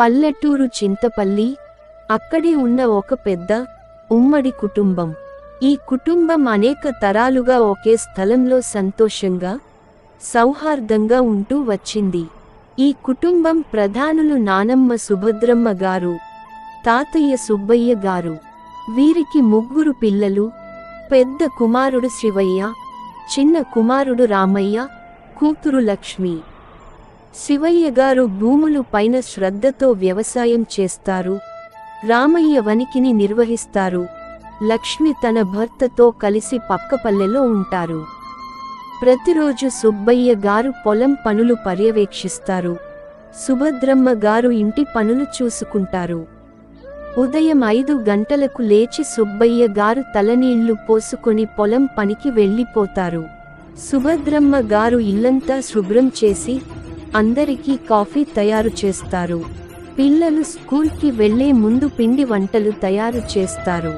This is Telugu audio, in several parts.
పల్లెటూరు చింతపల్లి. అక్కడే ఉన్న ఒక పెద్ద ఉమ్మడి కుటుంబం. ఈ కుటుంబం అనేక తరాలుగా ఒకే స్థలంలో సంతోషంగా, సౌహార్దంగా ఉంటూ వచ్చింది. ఈ కుటుంబం ప్రధానులు నానమ్మ సుభద్రమ్మ గారు, తాతయ్య సుబ్బయ్య గారు. వీరికి 3 పిల్లలు. పెద్ద కుమారుడు శివయ్య, చిన్న కుమారుడు రామయ్య, కూతురు లక్ష్మి. శివయ్య గారు భూములు పైన శ్రద్ధతో వ్యవసాయం చేస్తారు. రామయ్య వనికిని నిర్వహిస్తారు. లక్ష్మి తన భర్తతో కలిసి పక్కపల్లెలో ఉంటారు. ప్రతిరోజు సుబ్బయ్య గారు పొలం పనులు పర్యవేక్షిస్తారు. సుభద్రమ్మ గారు ఇంటి పనులు చూసుకుంటారు. ఉదయం 5 గంటలకు లేచి సుబ్బయ్య గారు తలనీళ్లు పోసుకొని పొలం పనికి వెళ్ళిపోతారు. సుభద్రమ్మ గారు ఇల్లంతా శుభ్రం చేసి అందరికీ కాఫీ తయారు చేస్తారు. పిల్లలు స్కూల్కి వెళ్లే ముందు పిండి వంటలు తయారు చేస్తారు.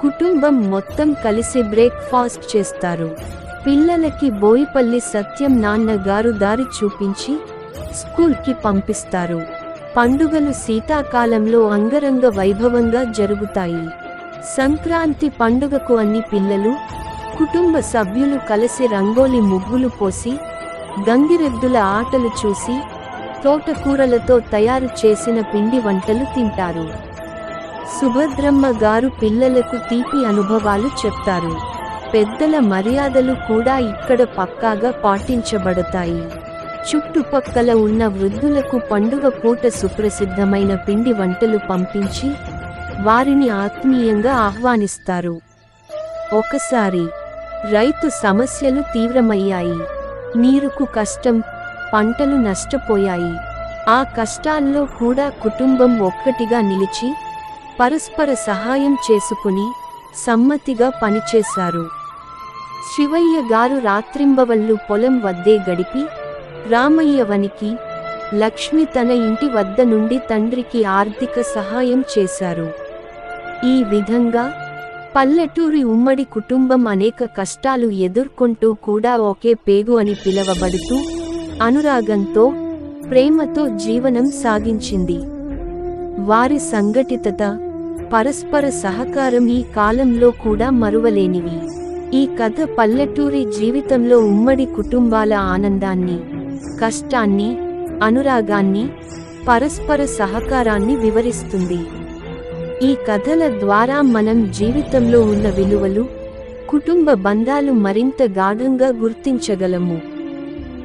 కుటుంబం మొత్తం కలిసి బ్రేక్ఫాస్ట్ చేస్తారు. పిల్లలకి బోయిపల్లి సత్యం నాన్న గారు దారి చూపించి స్కూల్కి పంపిస్తారు. పండుగలు శీతాకాలంలో అంగరంగ వైభవంగా జరుగుతాయి. సంక్రాంతి పండుగకు అన్ని పిల్లలు, కుటుంబ సభ్యులు కలిసి రంగోలి ముగ్గులు పోసి, గంగిరెద్దుల ఆటలు చూసి, తోటకూరలతో తయారు చేసిన పిండి వంటలు తింటారు. సుభద్రమ్మ గారు పిల్లలకు తీపి అనుభవాలు చెప్తారు. పెద్దల మర్యాదలు కూడా ఇక్కడ పక్కాగా పాటించబడతాయి. చుట్టుపక్కల ఉన్న వృద్ధులకు పండుగ పూట సుప్రసిద్ధమైన పిండి వంటలు పంపించి వారిని ఆత్మీయంగా ఆహ్వానిస్తారు. ఒకసారి రైతు సమస్యలు తీవ్రమయ్యాయి. నీరుకు కష్టం, పంటలు నష్టపోయాయి. ఆ కష్టాల్లో కూడా కుటుంబం ఒక్కటిగా నిలిచి పరస్పర సహాయం చేసుకుని సమ్మతిగా పనిచేశారు. శివయ్య గారు రాత్రింబవళ్ళు పొలం వద్దే గడిపి రామయ్య వనికి, లక్ష్మి తన ఇంటి వద్ద నుండి తండ్రికి ఆర్థిక సహాయం చేశారు. ఈ విధంగా పల్లెటూరి ఉమ్మడి కుటుంబం అనేక కష్టాలు ఎదుర్కొంటూ కూడా ఒకే పేగు అని పిలవబడుతూ అనురాగంతో, ప్రేమతో జీవనం సాగించింది. వారి సంఘటితత, పరస్పర సహకారం ఈ కాలంలో కూడా మరువలేనివి. ఈ కథ పల్లెటూరి జీవితంలో ఉమ్మడి కుటుంబాల ఆనందాన్ని, కష్టాన్ని, అనురాగాన్ని, పరస్పర సహకారాన్ని వివరిస్తుంది. ఈ కథల ద్వారా మనం జీవితంలో ఉన్న విలువలు, కుటుంబ బంధాలు మరింత గాఢంగా గుర్తించగలము.